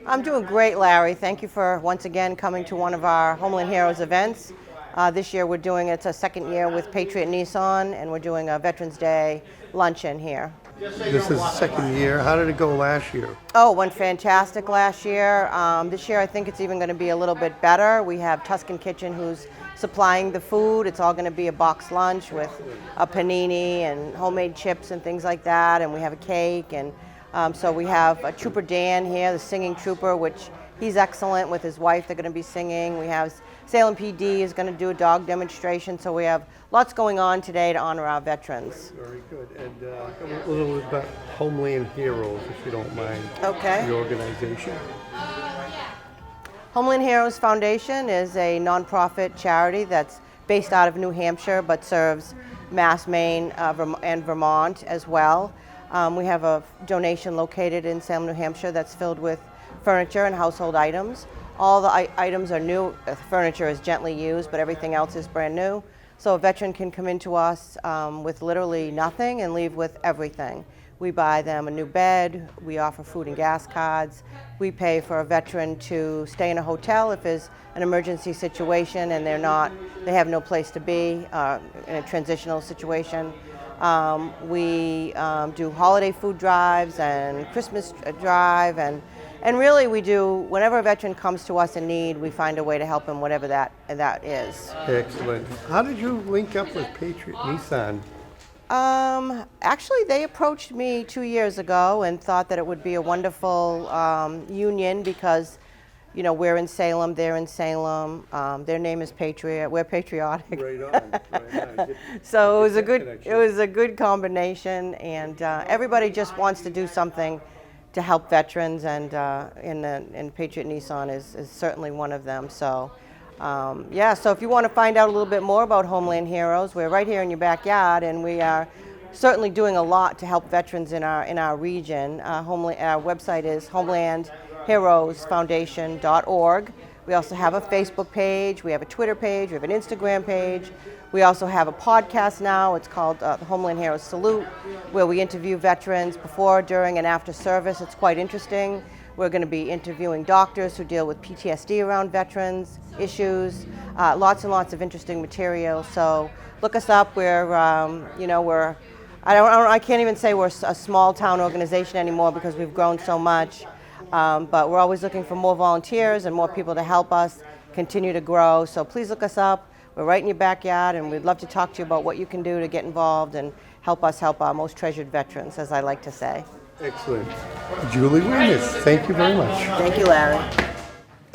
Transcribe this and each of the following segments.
I'm doing great, Larry. Thank you for once again coming to one of our Homeland Heroes events. This year we're doing, it's a second year with Patriot Nissan, and we're doing a Veterans Day luncheon here. This is the second year. How did it go last year? Oh, it went fantastic last year. This year I think it's even going to be a little bit better. We have Tuscan Kitchen who's supplying the food. It's all going to be a boxed lunch with a panini and homemade chips and things like that, and we have a cake. And so we have a Trooper Dan here, the singing trooper, which he's excellent with his wife. They're going to be singing. We have Salem PD is going to do a dog demonstration. So we have lots going on today to honor our veterans. Very good. And a little bit about Homeland Heroes, if you don't mind. Okay. The organization. Homeland Heroes Foundation is a nonprofit charity that's based out of New Hampshire but serves Mass, Maine, and Vermont as well. We have a donation located in Salem, New Hampshire that's filled with furniture and household items. All the items are new. The furniture is gently used, but everything else is brand new. So a veteran can come into us with literally nothing and leave with everything. We buy them a new bed. We offer food and gas cards. We pay for a veteran to stay in a hotel if there's an emergency situation and they have no place to be in a transitional situation. We do holiday food drives and Christmas drive, and really we do, whenever a veteran comes to us in need, we find a way to help him, whatever that is. Excellent. How did you link up with Patriot Nissan? Actually, they approached me 2 years ago and thought that it would be a wonderful union because, you know, we're in Salem, they're in Salem. Their name is Patriot. We're patriotic. Right on. Right on. So it was a good combination, and everybody just wants to do something to help veterans, and Patriot Nissan is certainly one of them. So. Yeah, so if you want to find out a little bit more about Homeland Heroes, we're right here in your backyard, and we are certainly doing a lot to help veterans in our region. Our website is homelandheroesfoundation.org. We also have a Facebook page, we have a Twitter page, we have an Instagram page. We also have a podcast now. It's called the Homeland Heroes Salute, where we interview veterans before, during, and after service. It's quite interesting. We're going to be interviewing doctors who deal with PTSD around veterans issues, lots and lots of interesting material. So look us up. I can't even say we're a small town organization anymore because we've grown so much. But we're always looking for more volunteers and more people to help us continue to grow. So please look us up. We're right in your backyard, and we'd love to talk to you about what you can do to get involved and help us help our most treasured veterans, as I like to say. Excellent. Julie Weymouth, thank you very much. Thank you, Larry.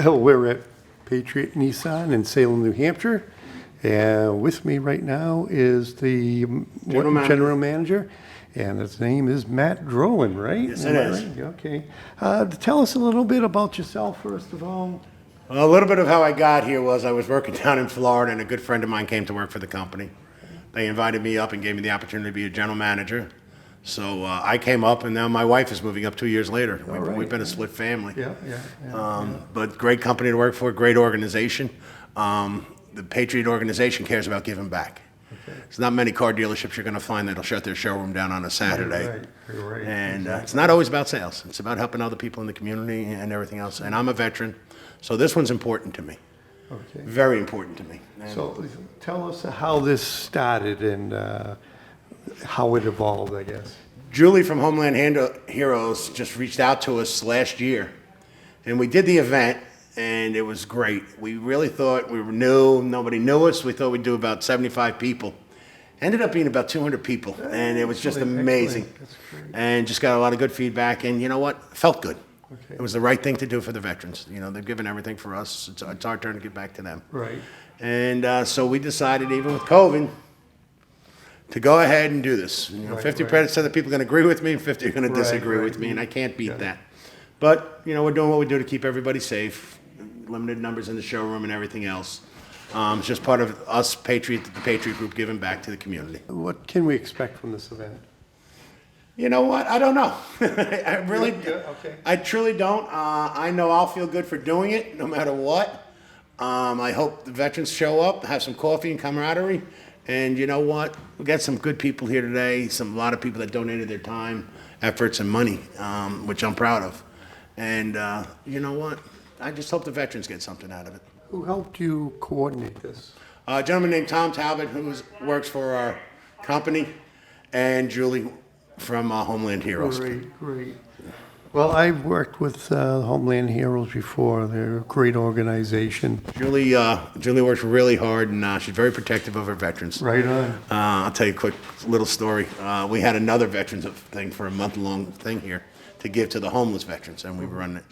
We're at Patriot Nissan in Salem, New Hampshire. And with me right now is the general manager, and his name is Matt Drohan, right? Yes, it is. Right? Okay. Tell us a little bit about yourself, first of all. Well, a little bit of how I got here was I was working down in Florida, and a good friend of mine came to work for the company. They invited me up and gave me the opportunity to be a general manager. So I came up, and now my wife is moving up 2 years later. We've been a split family. Yeah. But great company to work for, great organization. The Patriot organization cares about giving back. Okay. There's not many car dealerships you're going to find that'll shut their showroom down on a Saturday. Right. And it's not always about sales. It's about helping other people in the community and everything else. And I'm a veteran, so this one's important to me. Okay. Very important to me. And So tell us how this started and how it evolved, I guess. Julie from Homeland Heroes just reached out to us last year, and we did the event, and it was great. We really thought we were new, nobody knew us. We thought we'd do about 75 people. Ended up being about 200 people, and it was just amazing. That's great. And just got a lot of good feedback, and you know what? Felt good. Okay. It was the right thing to do for the veterans. You know, they've given everything for us. It's our turn to give back to them. Right. And so we decided, even with COVID, to go ahead and do this. You know, 50% of the people are going to agree with me, and 50 are going to disagree with me, and I can't beat that. But, you know, we're doing what we do to keep everybody safe, limited numbers in the showroom and everything else. It's just part of us, the Patriot Group, giving back to the community. What can we expect from this event? You know what? I don't know. Okay. I truly don't. I know I'll feel good for doing it, no matter what. I hope the veterans show up, have some coffee and camaraderie. And you know what? We got some good people here today. A lot of people that donated their time, efforts, and money, which I'm proud of. And you know what? I just hope the veterans get something out of it. Who helped you coordinate this? A gentleman named Tom Talbott, who works for our company, and Julie from Homeland Heroes. Great. Well, I've worked with Homeland Heroes before. They're a great organization. Julie works really hard, and she's very protective of her veterans. Right on. I'll tell you a quick little story. We had another veterans thing for a month-long thing here to give to the homeless veterans, and we were running it.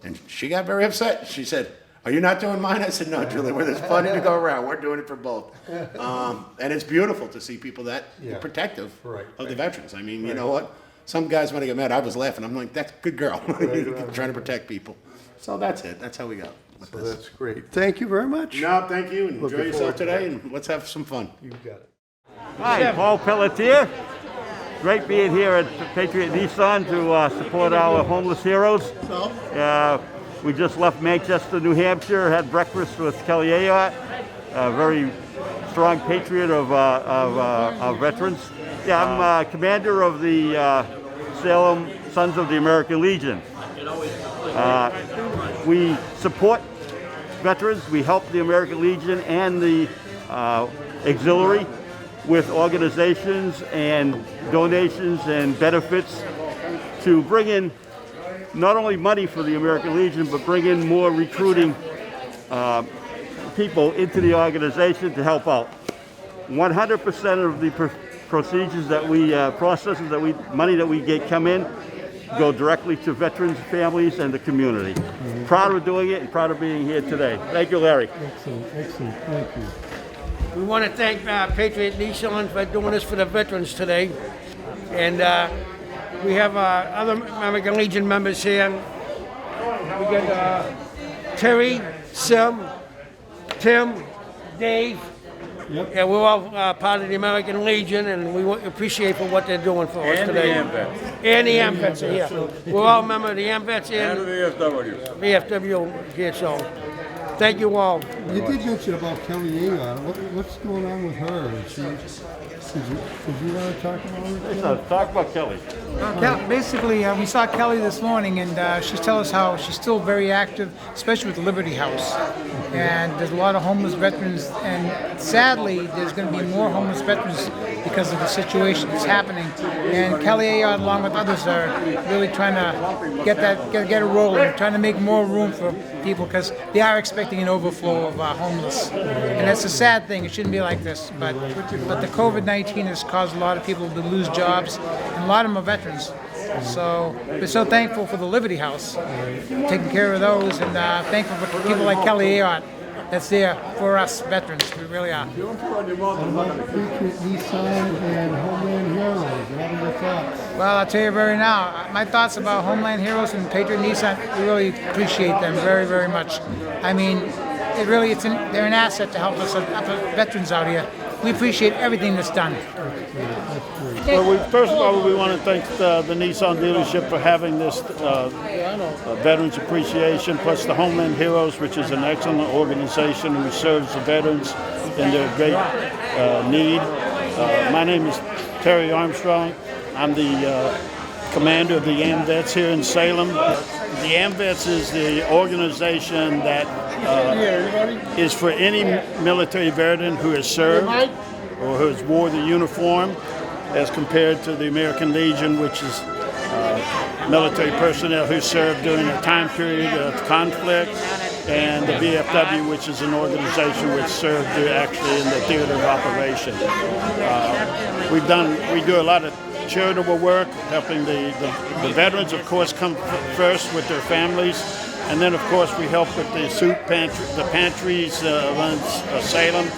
And she got very upset. She said, "Are you not doing mine?" I said, "No, Julie, there's plenty to go around. We're doing it for both." And it's beautiful to see people that protective of the veterans. I mean, you know what? Some guys, when I get mad, I was laughing. I'm like, that's a good girl. Trying to protect people. So that's it. That's how we go. So that's great. Thank you very much. No, thank you. Enjoy yourself today, and let's have some fun. You got it. Hi, Paul Pelletier. Great being here at Patriot Nissan to support our homeless heroes. We just left Manchester, New Hampshire, had breakfast with Kelly Ayotte, a very strong patriot of veterans. Yeah, I'm commander of the Salem Sons of the American Legion. We support veterans. We help the American Legion and the auxiliary with organizations and donations and benefits to bring in not only money for the American Legion, but bring in more recruiting people into the organization to help out. 100% of the procedures that we processes that money that we get come in go directly to veterans, families, and the community. Proud of doing it and proud of being here today. Thank you, Larry. Excellent. Thank you. We want to thank Patriot Nissan for doing this for the veterans today. And we have other American Legion members here. We got Terry, Sim, Tim, Dave. Yep. Yeah, we're all part of the American Legion, and we appreciate for what they're doing for us today. And the AMVETS. And the AMVETS are here. We're all members of the AMVETS and VFW. VFW here, so thank you all. You did mention about Kelly Ayotte. What's going on with her? Did you want to talk about her? Talk about Kelly. Basically, we saw Kelly this morning, and she's telling us how she's still very active, especially with the Liberty House. And there's a lot of homeless veterans, and sadly, there's going to be more homeless veterans because of the situation that's happening. And Kelly Ayotte, along with others, are really trying to get a rolling, trying to make more room for people because they are expecting an overflow of homeless. And that's a sad thing. It shouldn't be like this. But the COVID-19 has caused a lot of people to lose jobs, and a lot of them are veterans. So we're so thankful for the Liberty House, taking care of those, and thankful for people like Kelly Ayotte that's there for us veterans. We really are. Patriot Nissan and Homeland Heroes. What are your thoughts? Well, I'll tell you right now, my thoughts about Homeland Heroes and Patriot Nissan, we really appreciate them very, very much. I mean, they're an asset to help us veterans out here. We appreciate everything that's done. Well, first of all, we want to thank the Nissan dealership for having this Veterans Appreciation, plus the Homeland Heroes, which is an excellent organization who serves the veterans in their great need. My name is Terry Armstrong. I'm the commander of the AMVETS here in Salem. The AMVETS is the organization that is for any military veteran who has served or who has wore the uniform, as compared to the American Legion, which is military personnel who served during a time period of conflict, and the VFW, which is an organization which served actually in the theater of operation. We do a lot of charitable work, helping the veterans, of course, come first with their families, and then, of course, we help with the soup pantry, the pantries around Salem.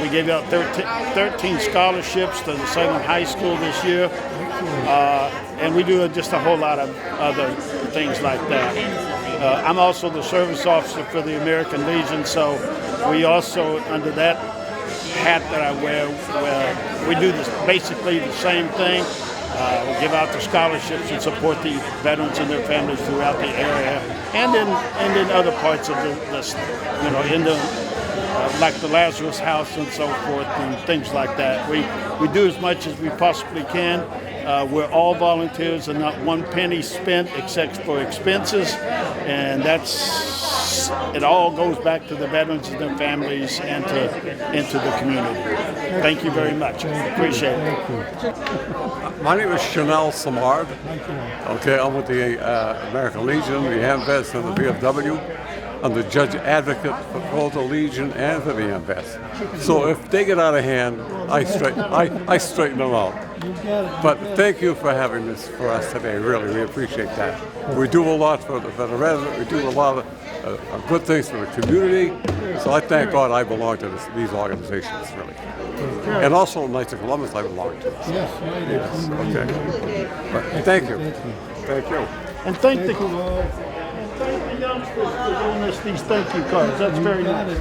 We gave out 13 scholarships to the Salem High School this year, and we do just a whole lot of other things like that. I'm also the service officer for the American Legion, so we also, under that hat that I wear, we do basically the same thing. We give out the scholarships and support the veterans and their families throughout the area, and in other parts of like the Lazarus House and so forth, and things like that. We do as much as we possibly can, We're all volunteers and not one penny spent except for expenses, and it all goes back to the veterans and their families and to the community. Thank you very much. Appreciate it. My name is Chanel Samard. Okay, I'm with the American Legion, the AMVETS, and the VFW. I'm the judge advocate for both the Legion and for the AMVETS. So if they get out of hand, I straighten them out. But thank you for having this for us today. Really, we appreciate that. We do a lot for the resident. We do a lot of good things for the community. So I thank God I belong to these organizations, really. And also Knights of Columbus I belong to. Yes, okay. But thank you. Thank you. And thank the youngsters for giving us these thank you cards. That's very nice.